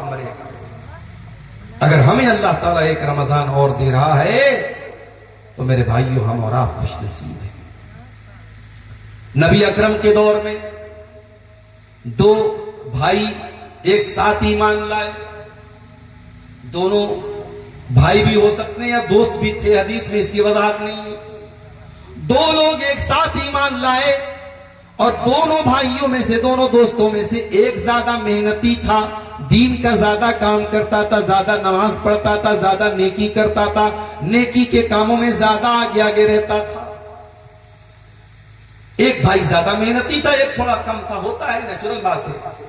مرے گا۔ اگر ہمیں اللہ تعالیٰ ایک رمضان اور دے رہا ہے تو میرے بھائیوں ہم اور آپ خوش نصیب ہیں۔ نبی اکرم کے دور میں دو بھائی ایک ساتھ ایمان لائے، دونوں بھائی بھی ہو سکتے ہیں یا دوست بھی تھے، حدیث میں اس کی وضاحت نہیں ہے۔ دو لوگ ایک ساتھ ایمان لائے اور دونوں بھائیوں میں سے، دونوں دوستوں میں سے ایک زیادہ محنتی تھا، دین کا زیادہ کام کرتا تھا، زیادہ نماز پڑھتا تھا، زیادہ نیکی کرتا تھا، نیکی کے کاموں میں زیادہ آگے آگے رہتا تھا۔ ایک بھائی زیادہ محنتی تھا، ایک تھوڑا کم تھا، ہوتا ہے، نیچرل بات ہے۔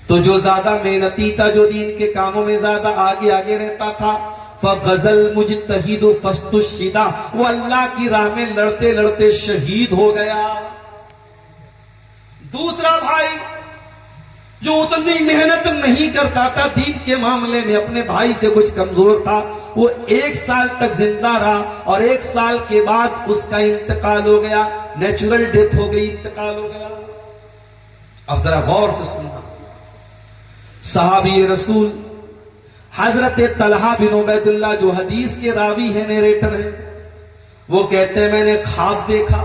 تو جو زیادہ محنتی تھا، جو دین کے کاموں میں زیادہ آگے آگے رہتا تھا، فغزل مجتہد فاستشہد، وہ اللہ کی راہ میں لڑتے لڑتے شہید ہو گیا۔ دوسرا بھائی جو اتنی محنت نہیں کرتا تھا، دین کے معاملے میں اپنے بھائی سے کچھ کمزور تھا، وہ 1 سال تک زندہ رہا اور 1 سال کے بعد اس کا انتقال ہو گیا، نیچرل ڈیتھ ہو گئی، انتقال ہو گیا۔ اب ذرا غور سے سننا، صحابی رسول حضرت طلحہ بن عبید اللہ جو حدیث کے راوی ہیں، نیریٹر ہیں، وہ کہتے ہیں میں نے خواب دیکھا،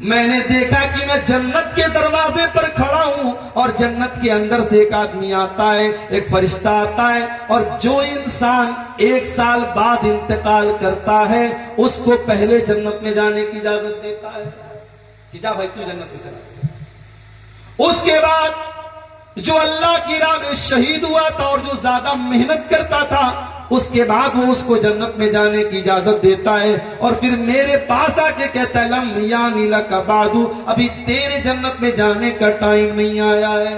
میں نے دیکھا کہ میں جنت کے دروازے پر کھڑا ہوں اور جنت کے اندر سے ایک آدمی آتا ہے، ایک فرشتہ آتا ہے، اور جو انسان 1 سال بعد انتقال کرتا ہے اس کو پہلے جنت میں جانے کی اجازت دیتا ہے کہ جا بھائی تو جنت میں چلا جا۔ اس کے بعد جو اللہ کی راہ میں شہید ہوا تھا اور جو زیادہ محنت کرتا تھا، اس کے بعد وہ اس کو جنت میں جانے کی اجازت دیتا ہے، اور پھر میرے پاس آ کے کہتا ہے لم یانی لک بعد، ابھی تیرے جنت میں جانے کا ٹائم نہیں آیا ہے۔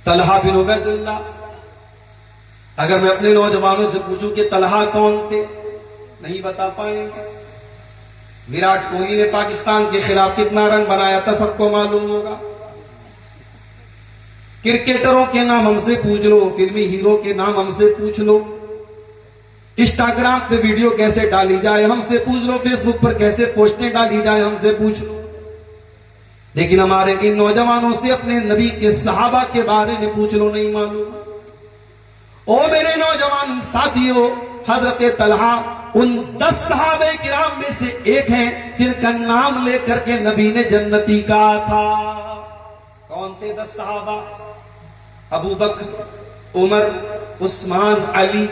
طلحہ بن عبید اللہ، اگر میں اپنے نوجوانوں سے پوچھوں کہ طلحہ کون تھے، نہیں بتا پائیں گے۔ وراٹ کوہلی نے پاکستان کے خلاف کتنا رن بنایا تھا سب کو معلوم ہوگا۔ کرکٹروں کے نام ہم سے پوچھ لو، فلمی ہیرو کے نام ہم سے پوچھ لو، انسٹاگرام پہ ویڈیو کیسے ڈالی جائے ہم سے پوچھ لو، فیس بک پر کیسے پوسٹیں ڈالی جائے ہم سے پوچھ لو۔ لیکن ہمارے ان نوجوانوں سے اپنے نبی کے صحابہ کے بارے میں پوچھ لو، نہیں معلوم۔ او میرے نوجوان ساتھیوں، حضرت طلحہ ان 10 صحابہ کرام میں سے ایک ہیں جن کا نام لے کر کے نبی نے جنتی کہا تھا۔ کون تھے 10 صحابہ؟ ابو بکر، عمر، عثمان، علی،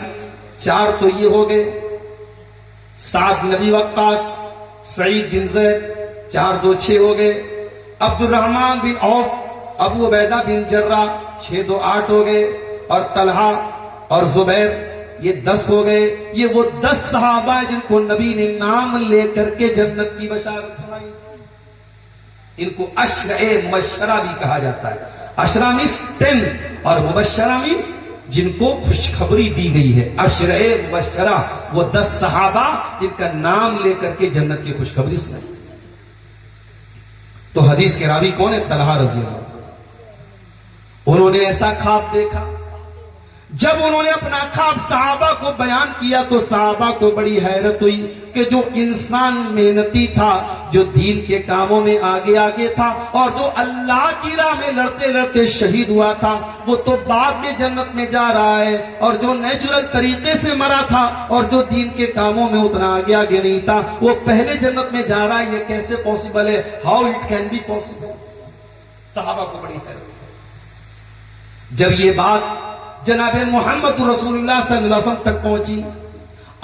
4 تو یہ ہو گئے، سعد بن ابی وقاص، سعید بن زید، 4 2 6 ہو گئے، عبد الرحمن بن عوف، ابو عبیدہ بن جراح، 6 2 8 ہو گئے، اور طلحہ اور زبیر، یہ 10 ہو گئے۔ یہ وہ 10 صحابہ ہیں جن کو نبی نے نام لے کر کے جنت کی بشارت سنائی تھی۔ ان کو عشرہ مبشرہ بھی کہا جاتا ہے۔ عشرہ مینس 10 اور مبشرہ مینس جن کو خوشخبری دی گئی ہے۔ عشرہ مبشرہ وہ 10 صحابہ جن کا نام لے کر کے جنت کی خوشخبری سنائی۔ تو حدیث کے راوی کون ہے؟ طلحہ رضی اللہ عنہ۔ انہوں نے ایسا خواب دیکھا، جب انہوں نے اپنا خواب صحابہ کو بیان کیا تو صحابہ کو بڑی حیرت ہوئی کہ جو انسان محنتی تھا، جو دین کے کاموں میں آگے آگے تھا اور جو اللہ کی راہ میں لڑتے لڑتے شہید ہوا تھا، وہ تو بعد میں جنت میں جا رہا ہے، اور جو نیچرل طریقے سے مرا تھا اور جو دین کے کاموں میں اتنا آگے آگے نہیں تھا، وہ پہلے جنت میں جا رہا ہے۔ یہ کیسے پاسبل ہے؟ How it can be possible? صحابہ کو بڑی حیرت ہوئی۔ جب یہ بات جناب محمد رسول اللہ صلی اللہ علیہ وسلم تک پہنچی،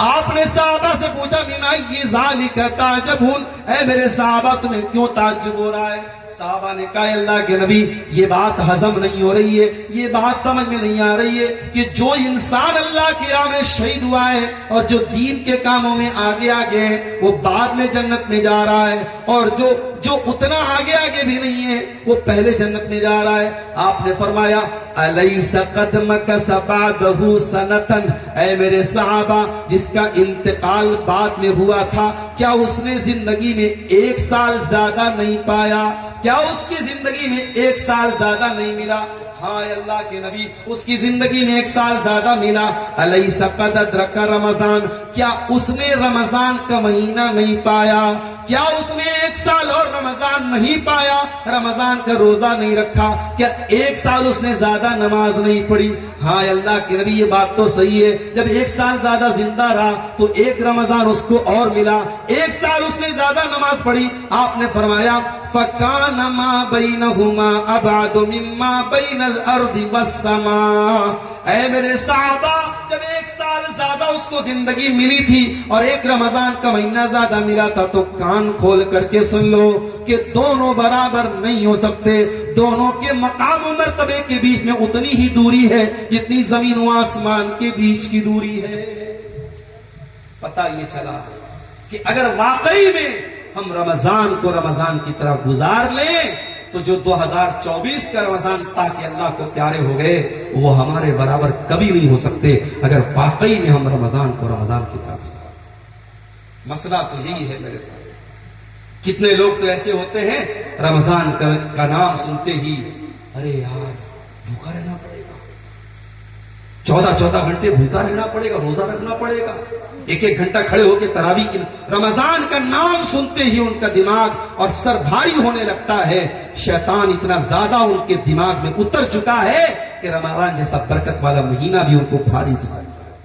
آپ نے صحابہ سے پوچھا مینا یہ ذالک تعجبون، اے میرے صحابہ تمہیں کیوں تعجب ہو رہا ہے؟ صحابہ نے کہا اللہ کے نبی یہ بات ہضم نہیں ہو رہی ہے، یہ بات سمجھ میں نہیں آ رہی ہے کہ جو انسان اللہ کی راہ میں شہید ہوا ہے اور جو دین کے کاموں میں آگے آگے ہے وہ بعد میں جنت میں جا رہا ہے، اور جو اتنا آگے آگے بھی نہیں ہے وہ پہلے جنت میں جا رہا ہے۔ آپ نے فرمایا الیس قد مکث بعدہ سنۃ، اے میرے صحابہ جس کا انتقال بعد میں ہوا تھا، کیا اس نے زندگی میں 1 سال زیادہ نہیں پایا؟ کیا اس کی زندگی میں 1 سال زیادہ نہیں ملا؟ ہاں اللہ کے نبی، اس کی زندگی میں 1 سال زیادہ ملا۔ الیس قد ادرک رمضان، کیا اس نے رمضان کا مہینہ نہیں پایا؟ کیا اس نے 1 سال اور رمضان نہیں پایا، رمضان کا روزہ نہیں رکھا؟ کیا 1 سال اس نے زیادہ نماز نہیں پڑھی؟ ہاں اللہ کے نبی یہ بات تو صحیح ہے، جب 1 سال زیادہ زندہ رہا تو 1 رمضان اس کو اور ملا، 1 سال اس نے زیادہ نماز پڑھی۔ آپ نے فرمایا فَكَانَ مَا بَيْنَهُمَا أَبْعَدُ مِمَّا بَيْنَ الْأَرْضِ وَالسَّمَاءِ۔ اے میرے صحابہ، جب 1 سال زیادہ اس کو زندگی ملی تھی اور 1 رمضان کا مہینہ زیادہ ملا تھا، تو کان کھول کر کے سن لو کہ دونوں برابر نہیں ہو سکتے، دونوں کے مقام و مرتبے کے بیچ میں اتنی ہی دوری ہے جتنی زمین و آسمان کے بیچ کی دوری ہے۔ پتہ یہ چلا کہ اگر واقعی میں ہم رمضان کو رمضان کی طرح گزار لیں تو جو 2024 کا رمضان پا کے اللہ کو پیارے ہو گئے وہ ہمارے برابر کبھی نہیں ہو سکتے، اگر واقعی میں ہم رمضان کو رمضان کی طرح گزار لیں۔ مسئلہ تو یہی ہے میرے ساتھ، کتنے لوگ تو ایسے ہوتے ہیں رمضان کا نام سنتے ہی ارے یار بھوکا رہنا پڑے گا، 14 گھنٹے بھوکا رہنا پڑے گا، روزہ رکھنا پڑے گا، 1 گھنٹہ کھڑے ہو کے تراویح کی۔ رمضان کا نام سنتے ہی ان کا دماغ اور سر بھاری ہونے لگتا ہے، شیطان اتنا زیادہ ان کے دماغ میں اتر چکا ہے کہ رمضان جیسا برکت والا مہینہ بھی ان کو بھاری گزرتا ہے۔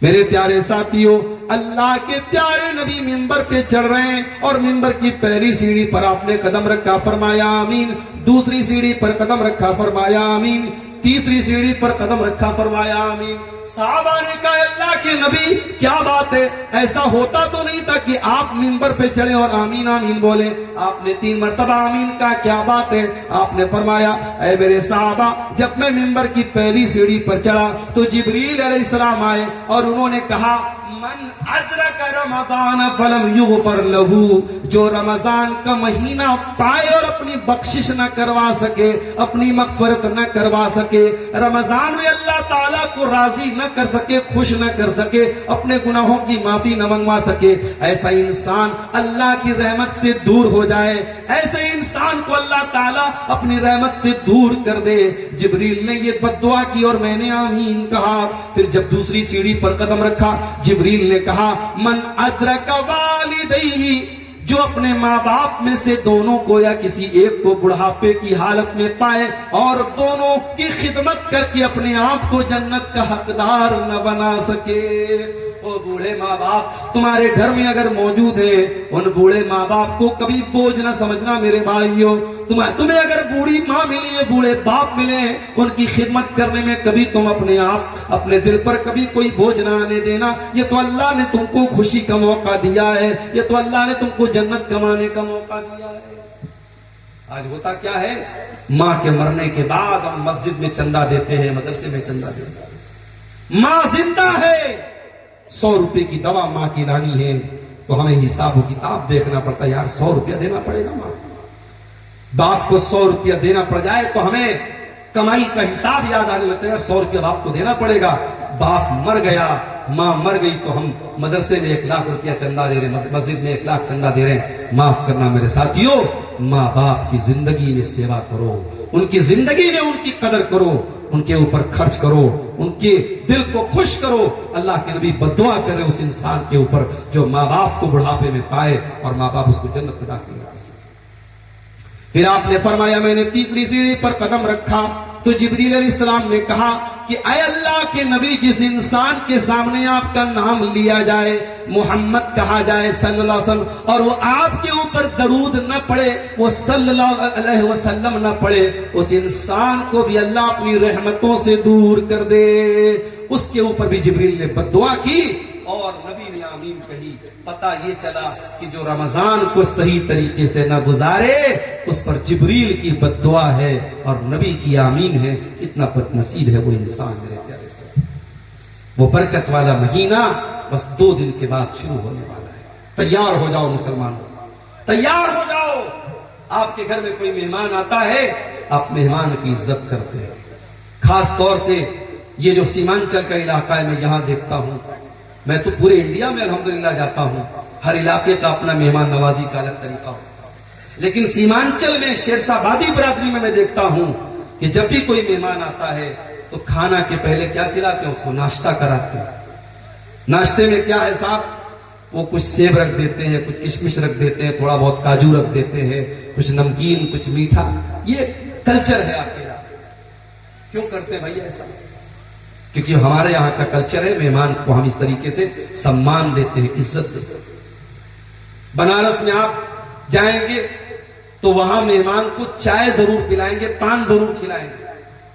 میرے پیارے ساتھیوں، اللہ کے پیارے نبی منبر پہ چڑھ رہے ہیں اور منبر کی پہلی سیڑھی پر آپ نے قدم رکھا، فرمایا آمین، دوسری سیڑھی پر قدم رکھا، فرمایا آمین، تیسری سیڑھی پر قدم رکھا، فرمایا آمین۔ صحابہ نے کہا اللہ کے نبی کیا بات ہے، ایسا ہوتا تو نہیں تھا کہ آپ منبر پہ چڑھے اور آمین آمین بولے، آپ نے 3 مرتبہ آمین کہا، کیا بات ہے؟ آپ نے فرمایا اے میرے صحابہ، جب میں منبر کی پہلی سیڑھی پر چڑھا تو جبریل علیہ السلام آئے اور انہوں نے کہا من ادرک رمضان فلم یغفر لہو، جو رمضان کا مہینہ پائے اور اپنی بخشش نہ کروا سکے، اپنی مغفرت نہ کروا سکے، رمضان میں اللہ تعالیٰ کو راضی نہ کر سکے، خوش نہ کر سکے، اپنے گناہوں کی معافی نہ منگوا سکے، ایسا انسان اللہ کی رحمت سے دور ہو جائے، ایسے انسان کو اللہ تعالیٰ اپنی رحمت سے دور کر دے۔ جبریل نے یہ بد دعا کی اور میں نے آمین کہا۔ پھر جب دوسری سیڑھی پر قدم رکھا، جبریل نے کہا من ادرک والدیہ، جو اپنے ماں باپ میں سے دونوں کو یا کسی ایک کو بڑھاپے کی حالت میں پائے اور دونوں کی خدمت کر کے اپنے آپ کو جنت کا حقدار نہ بنا سکے۔ وہ بوڑھے ماں باپ تمہارے گھر میں اگر موجود ہیں، ان بوڑھے ماں باپ کو کبھی بوجھ نہ سمجھنا میرے بھائیوں۔ تمہیں اگر بوڑھی ماں ملی ہے، بوڑھے باپ ملے ہیں، ان کی خدمت کرنے میں کبھی تم اپنے دل پر کبھی کوئی بوجھ نہ آنے دینا۔ یہ تو اللہ نے تم کو خوشی کا موقع دیا ہے، یہ تو اللہ نے تم کو جنت کمانے کا موقع دیا ہے۔ آج ہوتا کیا ہے، ماں کے مرنے کے بعد ہم مسجد میں چندہ دیتے ہیں، مدرسے میں چندہ دیتے ہیں۔ ماں زندہ ہے، 100 روپے کی دوا ماں کی لانی ہے تو ہمیں حساب و کتاب دیکھنا پڑتا ہے، یار 100 روپیہ دینا پڑے گا ماں۔ باپ کو 100 روپیہ دینا پڑ جائے تو ہمیں کمائی کا حساب یاد آنے لگتا ہے، یار 100 روپیہ باپ کو دینا پڑے گا۔ باپ مر گیا، ماں مر گئی تو ہم مدرسے میں 1 لاکھ روپیہ چندہ دے رہے ہیں، مسجد میں 1 لاکھ چندہ دے رہے ہیں۔ معاف کرنا میرے ساتھیوں، ماں باپ کی زندگی میں سیوا کرو، ان کی زندگی میں ان کی قدر کرو، ان کے اوپر خرچ کرو، ان کے دل کو خوش کرو۔ اللہ کے نبی بددعا کرے اس انسان کے اوپر جو ماں باپ کو بڑھاپے میں پائے اور ماں باپ اس کو جنت میں داخل نہ کر سکے۔ پھر آپ نے فرمایا میں نے تیسری سیڑھی پر قدم رکھا تو جبریل علیہ السلام نے کہا کہ اے اللہ کے نبی، جس انسان کے سامنے آپ کا نام لیا جائے، محمد کہا جائے صلی اللہ علیہ وسلم، اور وہ آپ کے اوپر درود نہ پڑے، وہ صلی اللہ علیہ وسلم نہ پڑے، اس انسان کو بھی اللہ اپنی رحمتوں سے دور کر دے۔ اس کے اوپر بھی جبریل نے بد دعا کی اور نبی نے آمین کہی۔ پتہ یہ چلا کہ جو رمضان کو صحیح طریقے سے نہ گزارے اس پر جبریل کی بد دعا ہے اور نبی کی آمین ہے۔ کتنا بد نصیب ہے وہ انسان میرے پیارے ساتھی۔ وہ برکت والا مہینہ بس 2 دن کے بعد شروع ہونے والا ہے۔ تیار ہو جاؤ مسلمانوں، تیار ہو جاؤ۔ آپ کے گھر میں کوئی مہمان آتا ہے، آپ مہمان کی عزت کرتے ہیں۔ خاص طور سے یہ جو سیمانچل کا علاقہ ہے، میں یہاں دیکھتا ہوں، میں تو پورے انڈیا میں الحمدللہ جاتا ہوں، ہر علاقے کا اپنا مہمان نوازی کا الگ طریقہ ہوتا ہے، لیکن سیمانچل میں شیرشاہ آبادی برادری میں دیکھتا ہوں کہ جب بھی کوئی مہمان آتا ہے تو کھانا کے پہلے کیا کھلاتے ہیں؟ اس کو ناشتہ کراتے ہیں۔ ناشتے میں کیا ہے صاحب؟ وہ کچھ سیب رکھ دیتے ہیں، کچھ کشمش رکھ دیتے ہیں، تھوڑا بہت کاجو رکھ دیتے ہیں، کچھ نمکین، کچھ میٹھا. یہ کلچر ہے آپ کے علاقے. کیوں کرتے ہیں بھائی ایسا؟ کیونکہ ہمارے یہاں کا کلچر ہے مہمان کو ہم اس طریقے سے سمان دیتے ہیں، عزت دیتے ہیں. بنارس میں آپ جائیں گے تو وہاں مہمان کو چائے ضرور پلائیں گے، پان ضرور کھلائیں گے.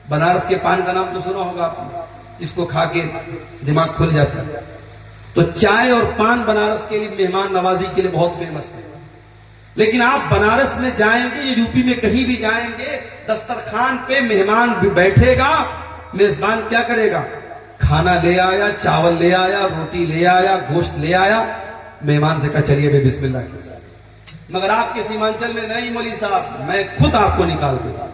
بنارس کے پان کا نام تو سنا ہوگا آپ نے، جس کو کھا کے دماغ کھل جاتا ہے. تو چائے اور پان بنارس کے لیے مہمان نوازی کے لیے بہت فیمس ہے. لیکن آپ بنارس میں جائیں گے یا یوپی میں کہیں بھی جائیں گے، دسترخوان پہ مہمان بھی بیٹھے گا، میزبان کیا کرے گا؟ کھانا لے آیا، چاول لے آیا، روٹی لے آیا، گوشت لے آیا، مہمان سے کہا چلیے بھائی بسم اللہ کیجیے. مگر آپ کے سیمانچل میں نہیں مولوی صاحب، میں خود آپ کو نکال دوں گا.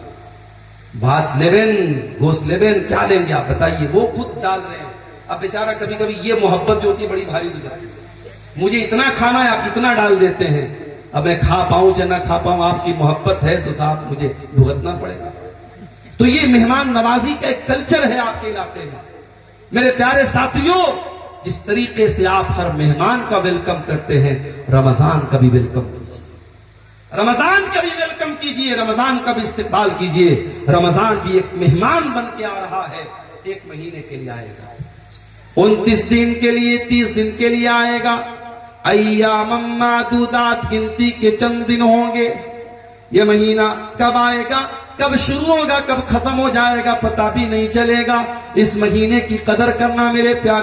بات لیبن، گوشت لیبن، کیا لیں گے آپ بتائیے، وہ خود ڈال رہے ہیں. اب بیچارہ کبھی کبھی یہ محبت جو ہوتی ہے بڑی بھاری گزرتی ہے. مجھے اتنا کھانا ہے، آپ اتنا ڈال دیتے ہیں. اب میں کھا پاؤں چاہے نہ کھا پاؤں، آپ کی محبت ہے تو صاحب مجھے بھگتنا پڑے گا. تو یہ مہمان نوازی کا ایک کلچر ہے آپ کے علاقے میں. میرے پیارے ساتھیوں، جس طریقے سے آپ ہر مہمان کا ویلکم کرتے ہیں، رمضان کا بھی ویلکم کیجیے. رمضان کا بھی ویلکم کیجیے، رمضان کا بھی استقبال کیجیے. رمضان بھی ایک مہمان بن کے آ رہا ہے، ایک مہینے کے لیے آئے گا، 29 دن کے لیے، 30 دن کے لیے آئے گا. ایام معدودات، گنتی کے چند دن ہوں گے. یہ مہینہ کب آئے گا، کب شروع ہوگا، کب ختم ہو جائے گا، پتہ بھی نہیں چلے گا. اس مہینے کی قدر کرنا میرے پیارے